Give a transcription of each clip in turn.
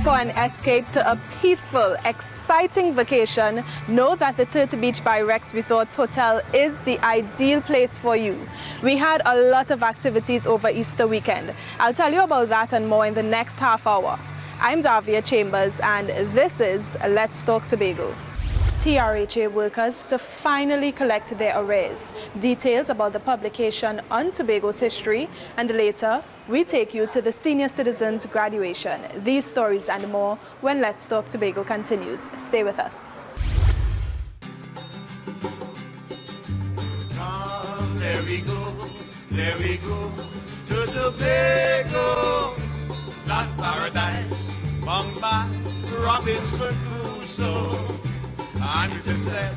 for an escape to a peaceful, exciting vacation, know that the Turtle Beach by Rex Resorts Hotel is the ideal place for you. We had a lot of activities over Easter weekend. I'll tell you about that and more in the next half hour. I'm Davia Chambers and this is Let's Talk Tobago. TRHA workers to finally collect their arrears. Details about the publication on Tobago's history, and later we take you to the senior citizens graduation. These stories and more when Let's Talk Tobago continues. Stay with us. Come, there we go to Tobago, that paradise, found by Robinson Crusoe. And it is said,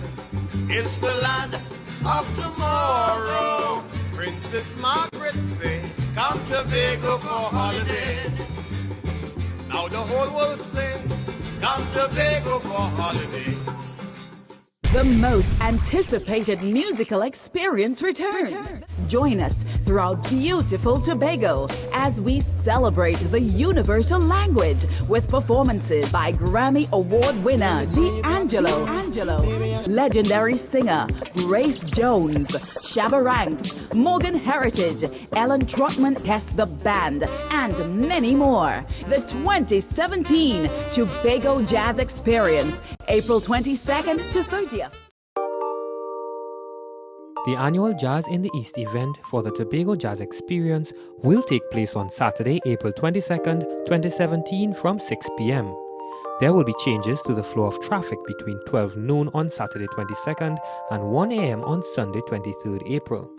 it's the land of tomorrow. Princess Margaret say, come to Tobago for holiday. Now the whole world sing, come to Tobago for holiday. The most anticipated musical experience returns. Join us throughout beautiful Tobago as we celebrate the universal language with performances by Grammy Award winner D'Angelo, legendary singer Grace Jones, Shabba Ranks, Morgan Heritage, Ellen Trotman Kess the Band, and many more. The 2017 Tobago Jazz Experience, April 22nd to 30th. The annual Jazz in the East event for the Tobago Jazz Experience will take place on Saturday, April 22nd, 2017 from 6 p.m. There will be changes to the flow of traffic between 12 noon on Saturday 22nd and 1 a.m. on Sunday 23rd April.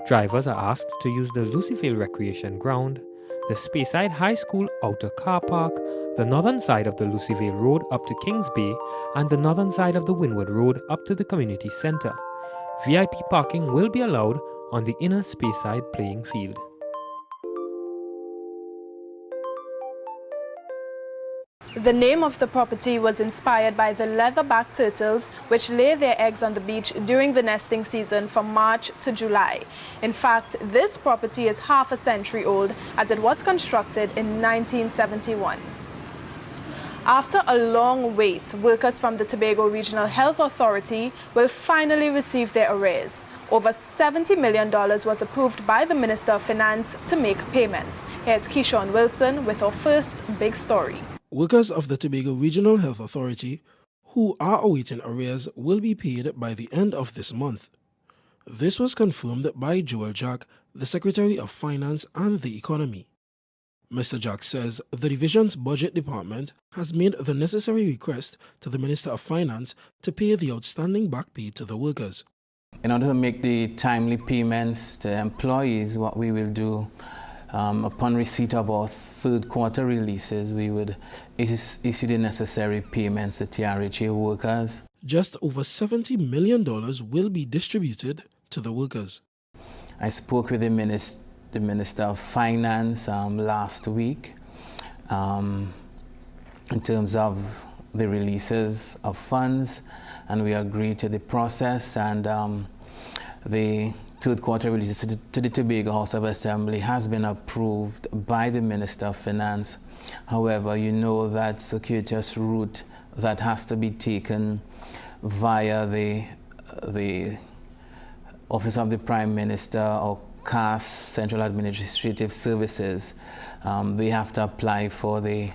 Drivers are asked to use the Lucivale Recreation Ground, the Speyside High School Outer Car Park, the northern side of the Lucivale Road up to Kings Bay, and the northern side of the Windward Road up to the Community Center. VIP parking will be allowed on the inner Speyside playing field. The name of the property was inspired by the leatherback turtles which lay their eggs on the beach during the nesting season from March to July. In fact, this property is half a century old as it was constructed in 1971. After a long wait, workers from the Tobago Regional Health Authority will finally receive their arrears. Over $70 million was approved by the Minister of Finance to make payments. Here's Keyshawn Wilson with our first big story. Workers of the Tobago Regional Health Authority who are awaiting arrears will be paid by the end of this month. This was confirmed by Joel Jack, the Secretary of Finance and the Economy. Mr. Jack says the division's budget department has made the necessary request to the Minister of Finance to pay the outstanding back pay to the workers. In order to make the timely payments to employees, what we will do upon receipt of our third quarter releases, we would issue the necessary payments to TRHA workers. Just over $70 million will be distributed to the workers. I spoke with the Minister of Finance last week in terms of the releases of funds, and we agreed to the process, and the third quarter releases to the Tobago House of Assembly has been approved by the Minister of Finance. However, you know that circuitous route that has to be taken via the Office of the Prime Minister or CAS, Central Administrative Services. They have to apply for the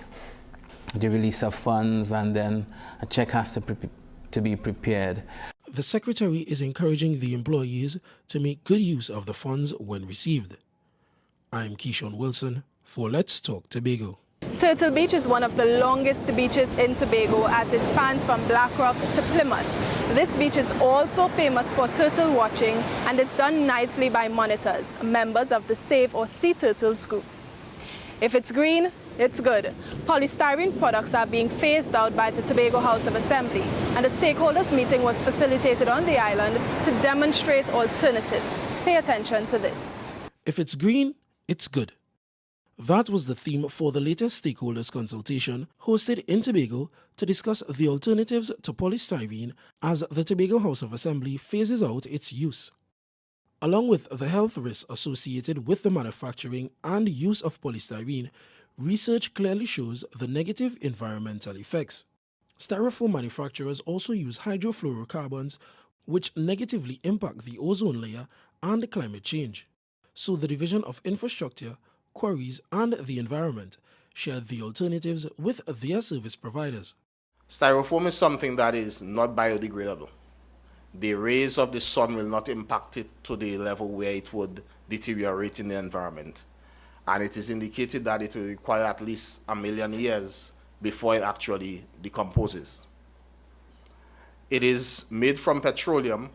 release of funds, and then a check has to be prepared. The Secretary is encouraging the employees to make good use of the funds when received. I'm Keyshawn Wilson for Let's Talk Tobago. Turtle Beach is one of the longest beaches in Tobago as it spans from Black Rock to Plymouth. This beach is also famous for turtle watching and is done nightly by monitors, members of the Save or Sea Turtles group. If it's green, it's good. Polystyrene products are being phased out by the Tobago House of Assembly, and a stakeholders meeting was facilitated on the island to demonstrate alternatives. Pay attention to this. If it's green, it's good. That was the theme for the latest stakeholders consultation hosted in Tobago to discuss the alternatives to polystyrene as the Tobago House of Assembly phases out its use. Along with the health risks associated with the manufacturing and use of polystyrene, research clearly shows the negative environmental effects. Styrofoam manufacturers also use hydrofluorocarbons, which negatively impact the ozone layer and climate change. So the Division of Infrastructure, Quarries and the Environment shared the alternatives with their service providers. Styrofoam is something that is not biodegradable. The rays of the sun will not impact it to the level where it would deteriorate in the environment. And it is indicated that it will require at least 1 million years before it actually decomposes. It is made from petroleum,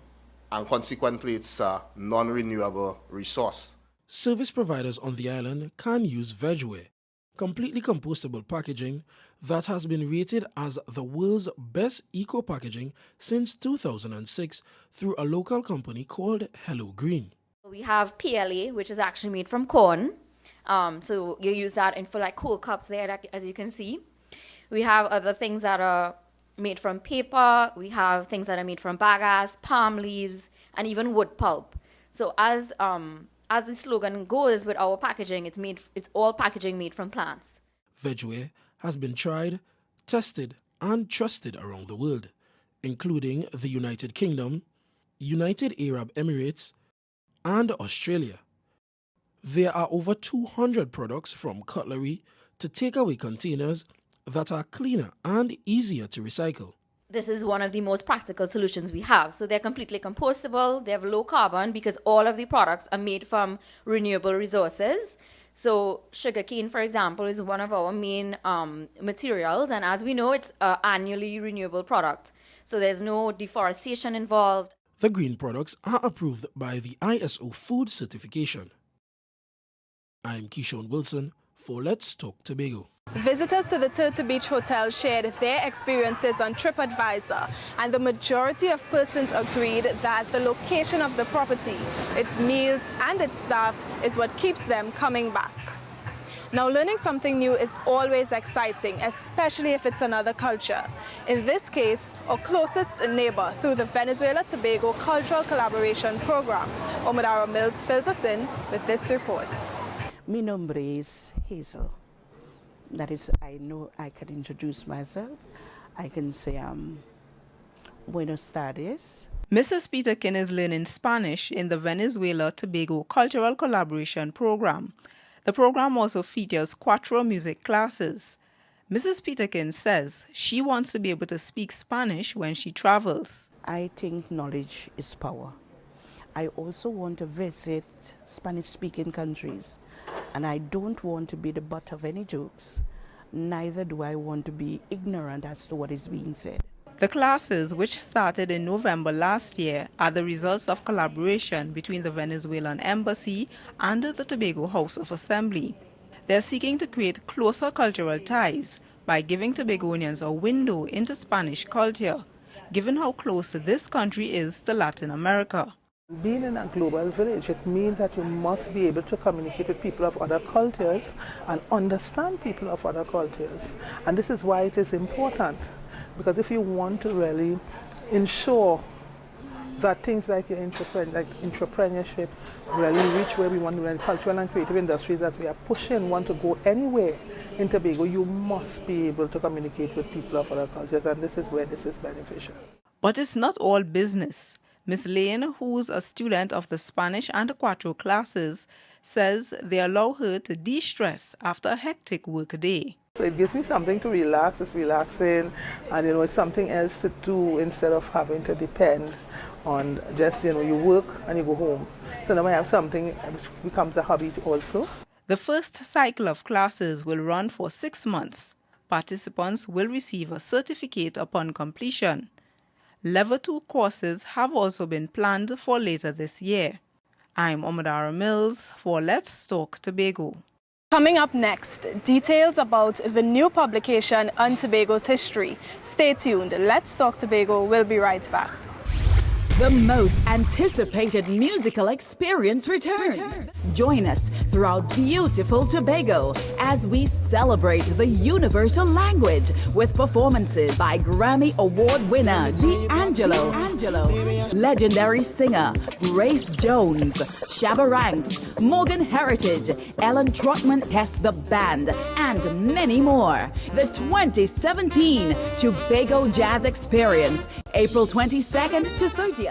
and consequently it's a non-renewable resource. Service providers on the island can use vegware, completely compostable packaging that has been rated as the world's best eco-packaging since 2006 through a local company called Hello Green. We have PLA, which is actually made from corn. So you use that for like cold cups there, as you can see. We have other things that are made from paper. We have things that are made from bagasse, palm leaves, and even wood pulp. So as the slogan goes with our packaging, it's all packaging made from plants. Vegware has been tried, tested, and trusted around the world, including the United Kingdom, United Arab Emirates, and Australia. There are over 200 products from cutlery to takeaway containers that are cleaner and easier to recycle. This is one of the most practical solutions we have. So they're completely compostable, they have low carbon because all of the products are made from renewable resources. So sugarcane, for example, is one of our main materials, and as we know, it's an annually renewable product. So there's no deforestation involved. The green products are approved by the ISO food certification. I'm Keishon Wilson for Let's Talk Tobago. Visitors to the Turtle Beach Hotel shared their experiences on TripAdvisor, and the majority of persons agreed that the location of the property, its meals and its staff is what keeps them coming back. Now, learning something new is always exciting, especially if it's another culture. In this case, our closest neighbor through the Venezuela-Tobago Cultural Collaboration Program. Omadara Mills fills us in with this report. Mi nombre es Hazel. That is, I know I can introduce myself. I can say, Buenos tardes. Mrs. Peterkin is learning Spanish in the Venezuela-Tobago Cultural Collaboration Program. The program also features cuatro music classes. Mrs. Peterkin says she wants to be able to speak Spanish when she travels. I think knowledge is power. I also want to visit Spanish-speaking countries, and I don't want to be the butt of any jokes. Neither do I want to be ignorant as to what is being said. The classes, which started in November last year, are the results of collaboration between the Venezuelan Embassy and the Tobago House of Assembly. They are seeking to create closer cultural ties by giving Tobagonians a window into Spanish culture, given how close this country is to Latin America. Being in a global village, it means that you must be able to communicate with people of other cultures and understand people of other cultures. And this is why it is important, because if you want to really ensure that things like entrepreneurship really reach where we want to, when cultural and creative industries as we are pushing want to go anywhere in Tobago, you must be able to communicate with people of other cultures, and this is where this is beneficial. But it's not all business. Ms. Lane, who's a student of the Spanish and cuatro classes, says they allow her to de-stress after a hectic work day. So it gives me something to relax, it's relaxing, and it's something else to do instead of having to depend on just, you work and you go home. So now I have something which becomes a hobby also. The first cycle of classes will run for 6 months. Participants will receive a certificate upon completion. Level 2 courses have also been planned for later this year. I'm Omadara Mills for Let's Talk Tobago. Coming up next, details about the new publication on Tobago's history. Stay tuned. Let's Talk Tobago. We'll be right back. The most anticipated musical experience returns. Join us throughout beautiful Tobago as we celebrate the universal language with performances by Grammy Award winner D'Angelo, legendary singer Grace Jones, Shabba Ranks, Morgan Heritage, Ellen Trotman Hess the Band, and many more. The 2017 Tobago Jazz Experience, April 22nd to 30th.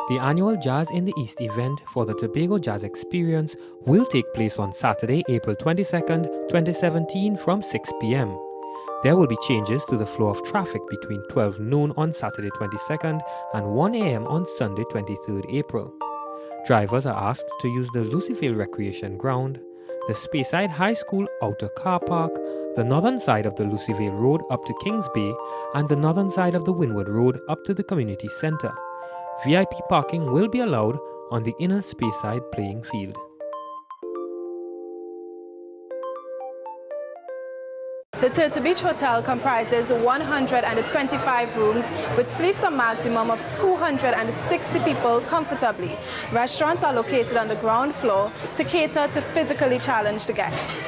The annual Jazz in the East event for the Tobago Jazz Experience will take place on Saturday, April 22nd, 2017 from 6 p.m. There will be changes to the flow of traffic between 12 noon on Saturday 22nd and 1 a.m. on Sunday 23rd April. Drivers are asked to use the Lucivale Recreation Ground, the Speyside High School Outer Car Park, the northern side of the Lucivale Road up to Kings Bay, and the northern side of the Windward Road up to the Community Center. VIP parking will be allowed on the inner Speyside playing field. The Turtle Beach Hotel comprises 125 rooms, which sleeps a maximum of 260 people comfortably. Restaurants are located on the ground floor to cater to physically challenged guests.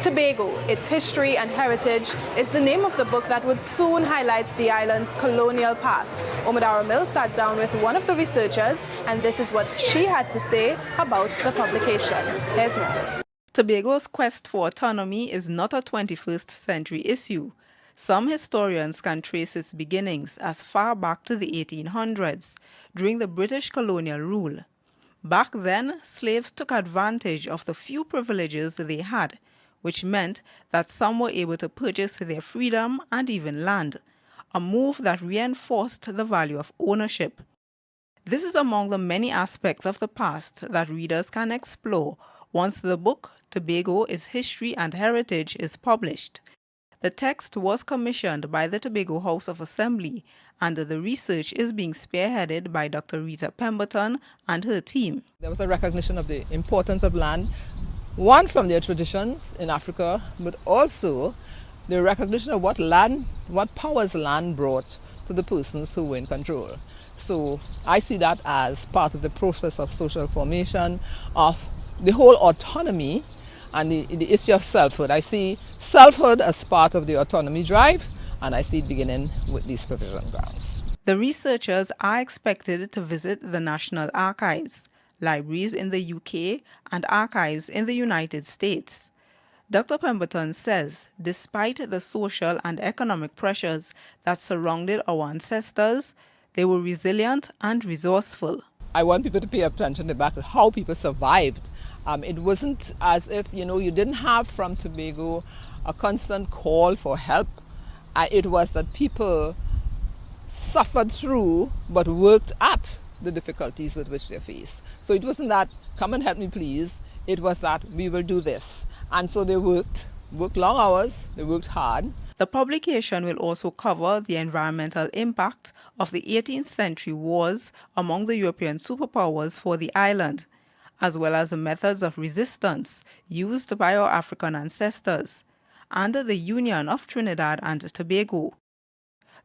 Tobago, its history and heritage, is the name of the book that would soon highlight the island's colonial past. Omadara Mills sat down with one of the researchers, and this is what she had to say about the publication. Here's more. Tobago's quest for autonomy is not a 21st century issue. Some historians can trace its beginnings as far back to the 1800s, during the British colonial rule. Back then, slaves took advantage of the few privileges they had, which meant that some were able to purchase their freedom and even land, a move that reinforced the value of ownership. This is among the many aspects of the past that readers can explore once the book Tobago, Its History and Heritage is published. The text was commissioned by the Tobago House of Assembly, and the research is being spearheaded by Dr. Rita Pemberton and her team. There was a recognition of the importance of land, one from their traditions in Africa, but also the recognition of what powers land brought to the persons who were in control. So I see that as part of the process of social formation, of the whole autonomy and the issue of selfhood. I see selfhood as part of the autonomy drive, and I see it beginning with these provision grounds. The researchers are expected to visit the National Archives, libraries in the UK, and archives in the United States. Dr. Pemberton says, despite the social and economic pressures that surrounded our ancestors, they were resilient and resourceful. I want people to pay attention to how people survived. It wasn't as if, you didn't have from Tobago a constant call for help. It was that people suffered through but worked at the difficulties with which they face. So it wasn't that, come and help me please. It was that, we will do this. And so they worked long hours, they worked hard. The publication will also cover the environmental impact of the 18th century wars among the European superpowers for the island, as well as the methods of resistance used by our African ancestors, and the Union of Trinidad and Tobago.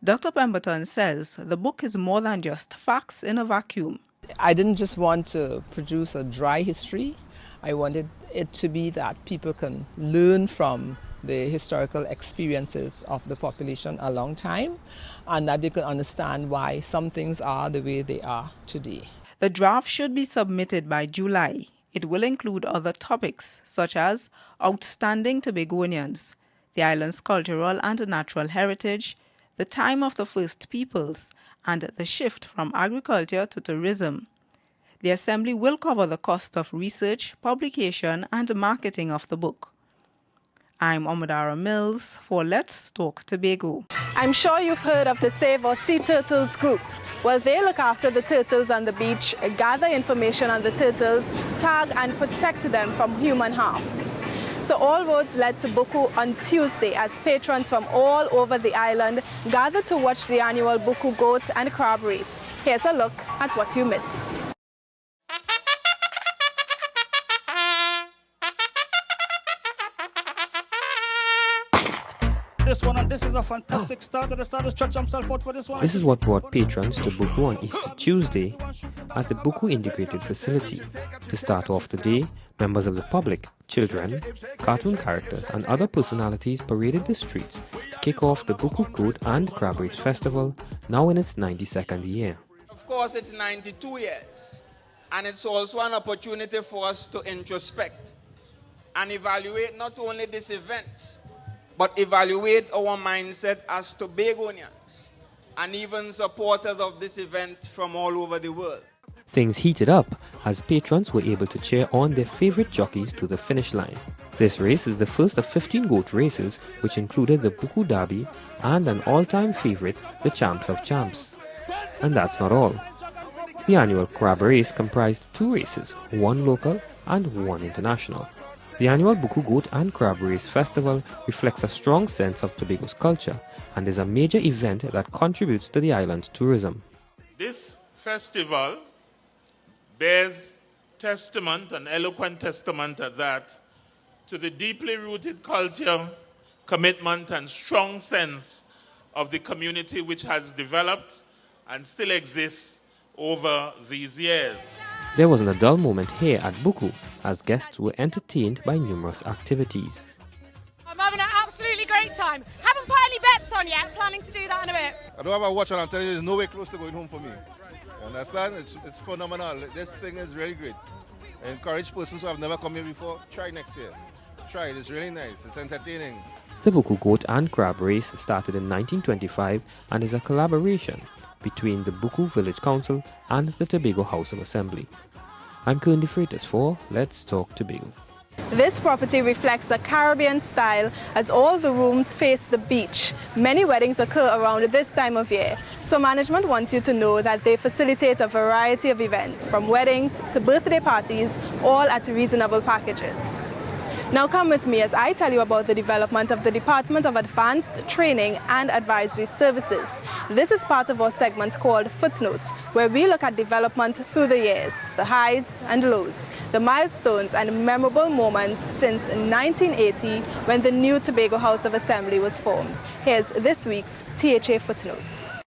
Dr. Pemberton says the book is more than just facts in a vacuum. I didn't just want to produce a dry history. I wanted it to be that people can learn from the historical experiences of the population a long time, and that they can understand why some things are the way they are today. The draft should be submitted by July. It will include other topics such as outstanding Tobagonians, the island's cultural and natural heritage, the time of the first peoples, and the shift from agriculture to tourism. The Assembly will cover the cost of research, publication, and marketing of the book. I'm Omadara Mills for Let's Talk Tobago. I'm sure you've heard of the Save Our Sea Turtles group. Well, they look after the turtles on the beach, gather information on the turtles, tag and protect them from human harm. So all roads led to Buku on Tuesday as patrons from all over the island gathered to watch the annual Buku goat and crab race. Here's a look at what you missed. this one, and this is a fantastic start. The start to stretch himself out for this one. This is what brought patrons to Buku on Easter Tuesday at the Buku Integrated Facility. To start off the day, members of the public, children, cartoon characters, and other personalities paraded the streets to kick off the Buku Goat and Crab Race Festival, now in its 92nd year. Of course, it's 92 years, and it's also an opportunity for us to introspect and evaluate not only this event, but evaluate our mindset as Tobagonians and even supporters of this event from all over the world. Things heated up as patrons were able to cheer on their favorite jockeys to the finish line. This race is the first of 15 goat races, which included the Buku Derby and an all-time favorite, the Champs of Champs. And that's not all. The annual crab race comprised 2 races, 1 local and 1 international. The annual Buku Goat and Crab Race Festival reflects a strong sense of Tobago's culture and is a major event that contributes to the island's tourism. This festival bears testament, an eloquent testament at that, to the deeply rooted culture, commitment, and strong sense of the community which has developed and still exists over these years. There wasn't a dull moment here at Buku as guests were entertained by numerous activities. I'm having an absolutely great time. Haven't put any bets on yet, planning to do that in a bit. I don't have a watch and I'm telling you, there's no way close to going home for me. You understand? It's phenomenal. This thing is really great. I encourage persons who have never come here before, try next year. Try it, it's really nice, it's entertaining. The Buku Goat and Crab Race started in 1925 and is a collaboration between the Buku Village Council and the Tobago House of Assembly. I'm Kern De Freitas for Let's Talk Tobago. This property reflects a Caribbean style as all the rooms face the beach. Many weddings occur around this time of year, so management wants you to know that they facilitate a variety of events, from weddings to birthday parties, all at reasonable packages. Now come with me as I tell you about the development of the Department of Advanced Training and Advisory Services. This is part of our segment called Footnotes, where we look at development through the years, the highs and lows, the milestones and memorable moments since 1980 when the new Tobago House of Assembly was formed. Here's this week's THA Footnotes.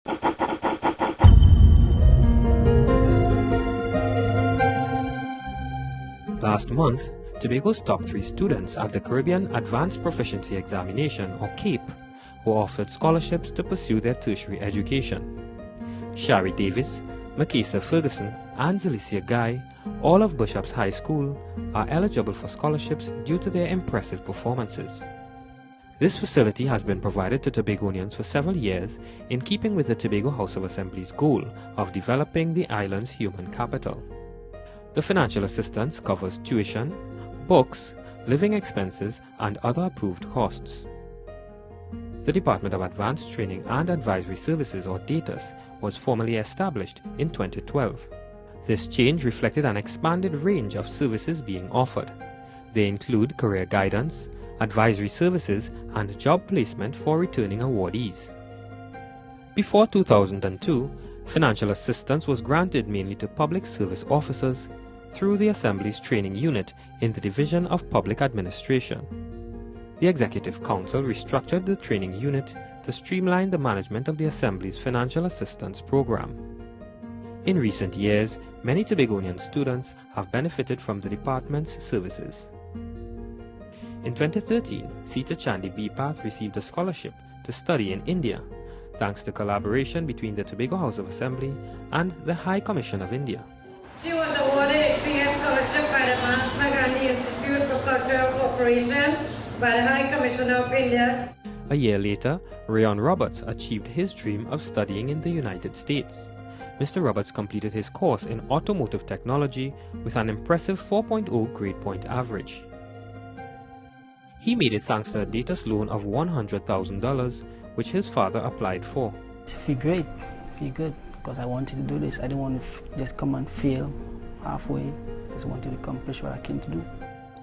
Last month, Tobago's top 3 students at the Caribbean Advanced Proficiency Examination, or CAPE, were offered scholarships to pursue their tertiary education. Shari Davis, Makisa Ferguson, and Zalicia Guy, all of Bishop's High School, are eligible for scholarships due to their impressive performances. This facility has been provided to Tobagonians for several years in keeping with the Tobago House of Assembly's goal of developing the island's human capital. The financial assistance covers tuition, books, living expenses, and other approved costs. The Department of Advanced Training and Advisory Services, or DATAS, was formally established in 2012. This change reflected an expanded range of services being offered. They include career guidance, advisory services, and job placement for returning awardees. Before 2002, financial assistance was granted mainly to public service officers through the Assembly's training unit in the Division of Public Administration. The Executive Council restructured the training unit to streamline the management of the Assembly's financial assistance program. In recent years, many Tobagonian students have benefited from the department's services. In 2013, Sita Chandi Bipath received a scholarship to study in India, thanks to collaboration between the Tobago House of Assembly and the High Commission of India. She was awarded a 3-year scholarship by the Mahatma Gandhi Institute for Cultural Cooperation by the High Commissioner of India. A year later, Rayon Roberts achieved his dream of studying in the United States. Mr. Roberts completed his course in automotive technology with an impressive 4.0 grade point average. He made it thanks to a DATAS loan of $100,000, which his father applied for. Feel great, feel good, because I wanted to do this. I didn't want to just come and fail halfway. I just wanted to accomplish what I came to do.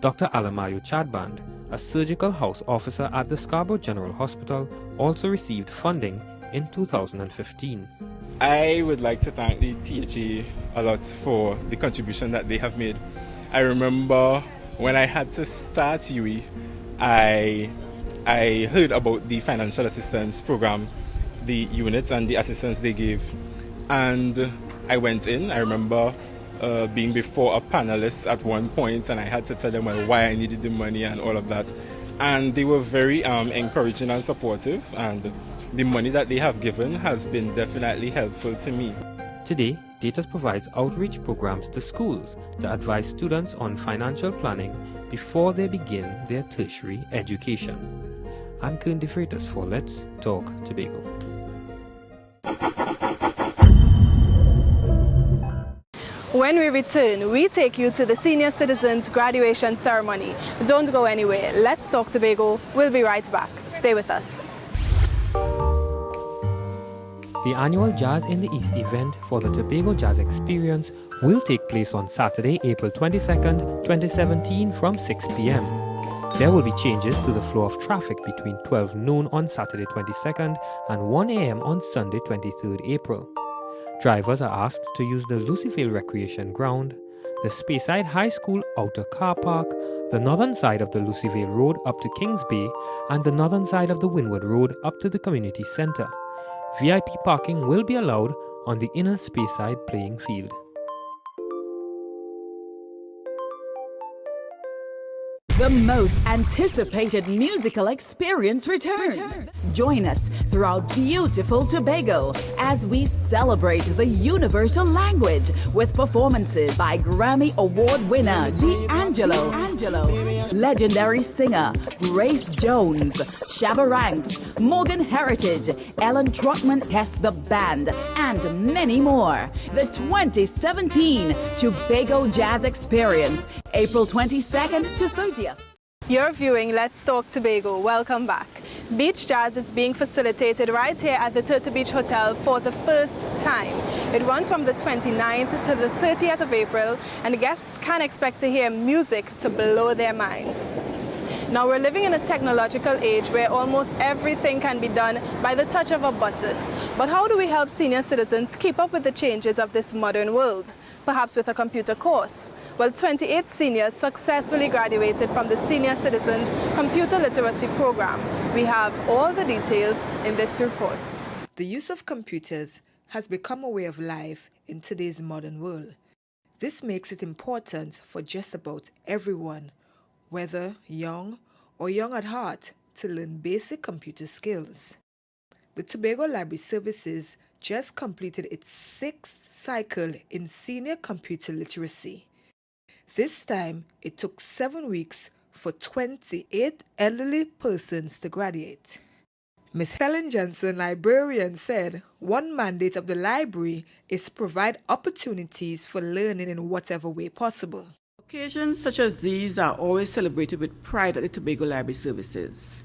Dr. Alamayo Chadband, a surgical house officer at the Scarborough General Hospital, also received funding in 2015. I would like to thank the THA a lot for the contribution that they have made. I remember when I had to start UE, I I heard about the financial assistance program, the units and the assistance they gave. And I went in. I remember being before a panelist at one point, and I had to tell them why I needed the money and all of that. And they were very encouraging and supportive, and the money that they have given has been definitely helpful to me. Today, DATAS provides outreach programs to schools to advise students on financial planning before they begin their tertiary education. I'm Kern De Freitas for Let's Talk Tobago. When we return, we take you to the Senior Citizens Graduation Ceremony. Don't go anywhere. Let's Talk Tobago. We'll be right back. Stay with us. The annual Jazz in the East event for the Tobago Jazz Experience will take place on Saturday, April 22nd, 2017 from 6 p.m. There will be changes to the flow of traffic between 12 noon on Saturday 22nd and 1 a.m. on Sunday 23rd April. Drivers are asked to use the Lucivale Recreation Ground, the Speyside High School Outer Car Park, the northern side of the Lucivale Road up to Kings Bay, and the northern side of the Windward Road up to the Community Center. VIP parking will be allowed on the inner Speyside playing field. The most anticipated musical experience returns. Join us throughout beautiful Tobago as we celebrate the universal language with performances by Grammy Award winner D'Angelo, legendary singer Grace Jones, Shabba Ranks, Morgan Heritage, Ellen Trotman Hess the Band, and many more. The 2017 Tobago Jazz Experience, April 22nd to 30th. You're viewing Let's Talk Tobago. Welcome back. Beach Jazz is being facilitated right here at the Turtle Beach Hotel for the first time. It runs from the 29th to the 30th of April, and guests can expect to hear music to blow their minds. Now, we're living in a technological age where almost everything can be done by the touch of a button. But how do we help senior citizens keep up with the changes of this modern world? Perhaps with a computer course. Well, 28 seniors successfully graduated from the Senior Citizens Computer Literacy Program. We have all the details in this report. The use of computers has become a way of life in today's modern world. This makes it important for just about everyone, whether young or young at heart, to learn basic computer skills. The Tobago Library Services just completed its 6th cycle in senior computer literacy. This time, it took 7 weeks for 28 elderly persons to graduate. Ms. Helen Johnson, librarian, said one mandate of the library is to provide opportunities for learning in whatever way possible. Occasions such as these are always celebrated with pride at the Tobago Library Services.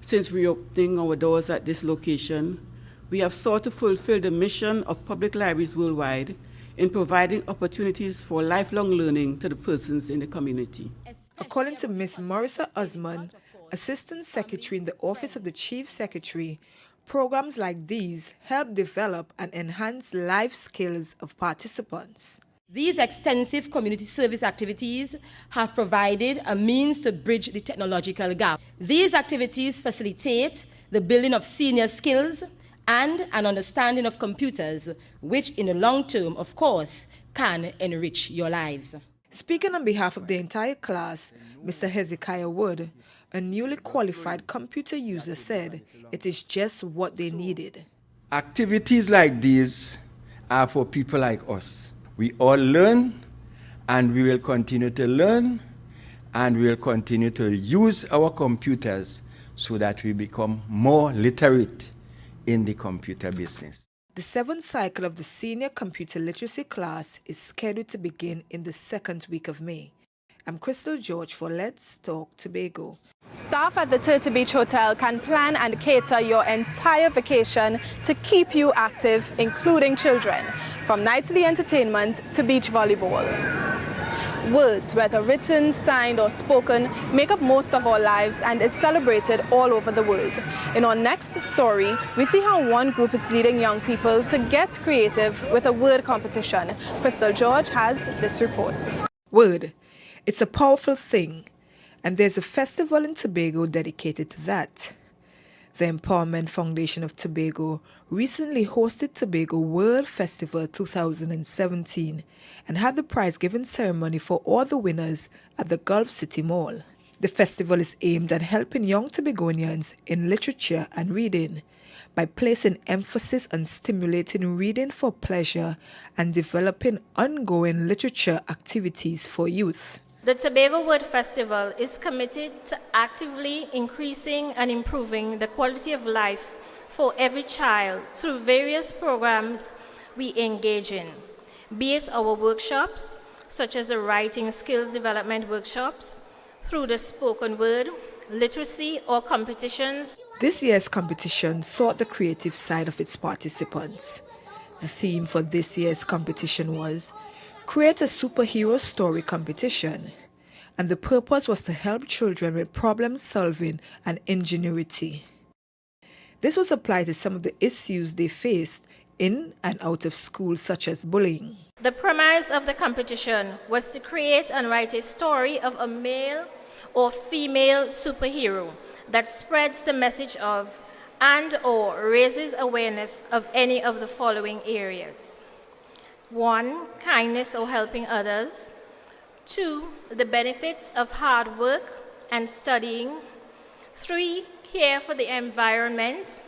Since reopening our doors at this location, we have sought to fulfill the mission of public libraries worldwide in providing opportunities for lifelong learning to the persons in the community. According to Ms. Marissa Osman, Assistant Secretary in the Office of the Chief Secretary, programs like these help develop and enhance life skills of participants. These extensive community service activities have provided a means to bridge the technological gap. These activities facilitate the building of senior skills and an understanding of computers, which in the long term, of course, can enrich your lives. Speaking on behalf of the entire class, Mr. Hezekiah Wood, a newly qualified computer user, said it is just what they needed. Activities like these are for people like us. We all learn, and we will continue to learn, and we will continue to use our computers so that we become more literate in the computer business. The 7th cycle of the Senior Computer Literacy class is scheduled to begin in the 2nd week of May. I'm Crystal George for Let's Talk Tobago. Staff at the Turtle Beach Hotel can plan and cater your entire vacation to keep you active, including children, from nightly entertainment to beach volleyball. Words, whether written, signed, or spoken, make up most of our lives and is celebrated all over the world. In our next story, we see how one group is leading young people to get creative with a word competition. Crystal George has this report. Word. It's a powerful thing. and there's a festival in Tobago dedicated to that. The Empowerment Foundation of Tobago recently hosted Tobago World Festival 2017 and had the prize-giving ceremony for all the winners at the Gulf City Mall. The festival is aimed at helping young Tobagonians in literature and reading by placing emphasis on stimulating reading for pleasure and developing ongoing literature activities for youth. The Tobago Word Festival is committed to actively increasing and improving the quality of life for every child through various programs we engage in, be it our workshops, such as the Writing Skills Development Workshops, through the spoken word, literacy, or competitions. This year's competition sought the creative side of its participants. The theme for this year's competition was Create a Superhero Story Competition, and the purpose was to help children with problem solving and ingenuity. This was applied to some of the issues they faced in and out of school, such as bullying. The premise of the competition was to create and write a story of a male or female superhero that spreads the message of and/or raises awareness of any of the following areas. 1, kindness or helping others. 2, the benefits of hard work and studying. 3, care for the environment.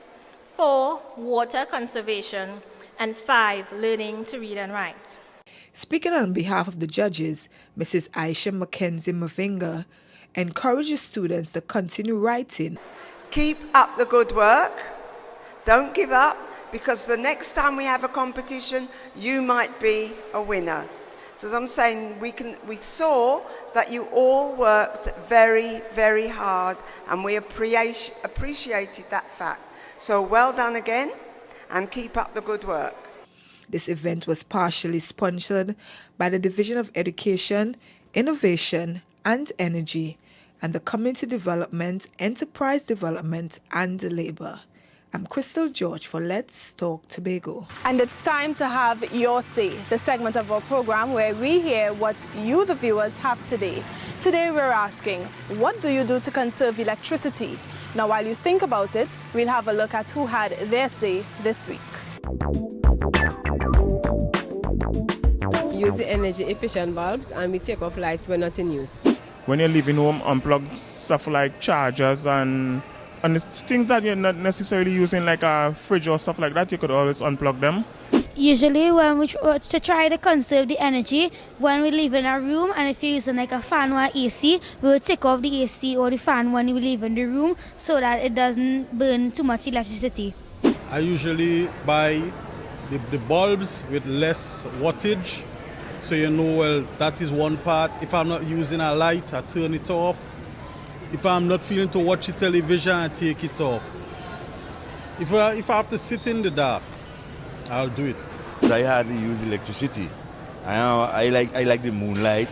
4, water conservation. And 5, learning to read and write. Speaking on behalf of the judges, Mrs. Aisha Mackenzie Mavinga encourages students to continue writing. Keep up the good work. Don't give up, because the next time we have a competition, you might be a winner. So as I'm saying, we saw that you all worked very, very hard, and we appreciated that fact. So well done again, and keep up the good work. This event was partially sponsored by the Division of Education, Innovation and Energy, and the Community Development, Enterprise Development and Labour. I'm Crystal George for Let's Talk Tobago. And it's time to have Your Say, the segment of our program where we hear what you, the viewers, have today. Today we're asking, what do you do to conserve electricity? Now, while you think about it, we'll have a look at who had their say this week. Use the energy efficient bulbs, and we take off lights when not in use. When you're leaving home, unplug stuff like chargers and it's things that you're not necessarily using, like a fridge or stuff like that, you could always unplug them. Usually when we to try to conserve the energy, when we live in a room, and if you're using like a fan or AC, we will take off the AC or the fan when you leave in the room so that it doesn't burn too much electricity. I usually buy the bulbs with less wattage, so you know, well, that is one part. If I'm not using a light, I turn it off. If I'm not feeling to watch the television, I take it off. If I have to sit in the dark, I'll do it. I hardly use electricity. I like the moonlight.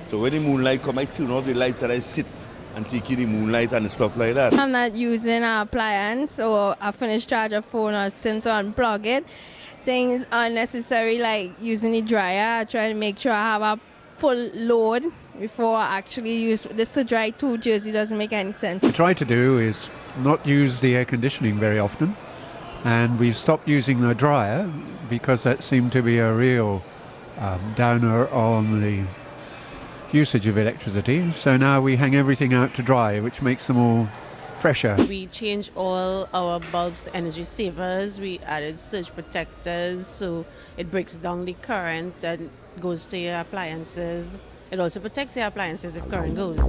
So when the moonlight comes, I turn off the lights and I sit and take in the moonlight and stuff like that. I'm not using an appliance or a finished charger phone or thing to unplug it. Things unnecessary like using the dryer. I try to make sure I have a full load before I actually use this. To dry 2 jersey doesn't make any sense. What we try to do is not use the air conditioning very often, and we've stopped using the dryer because that seemed to be a real downer on the usage of electricity. So now we hang everything out to dry, which makes them all fresher. We changed all our bulbs to energy savers. We added surge protectors so it breaks down the current and goes to your appliances. It also protects your appliances if current goes.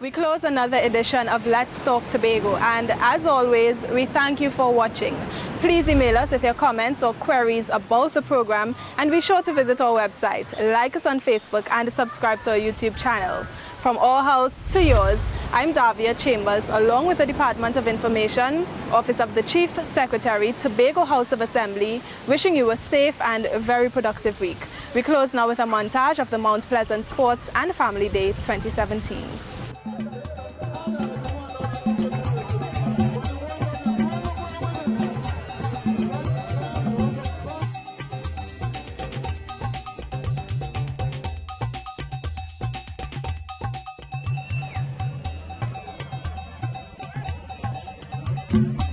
We close another edition of Let's Talk Tobago, and as always, we thank you for watching. Please email us with your comments or queries about the program, and be sure to visit our website, like us on Facebook, and subscribe to our YouTube channel. From our house to yours, I'm Davia Chambers, along with the Department of Information, Office of the Chief Secretary, Tobago House of Assembly, wishing you a safe and very productive week. We close now with a montage of the Mount Pleasant Sports and Family Day 2017. Tobago.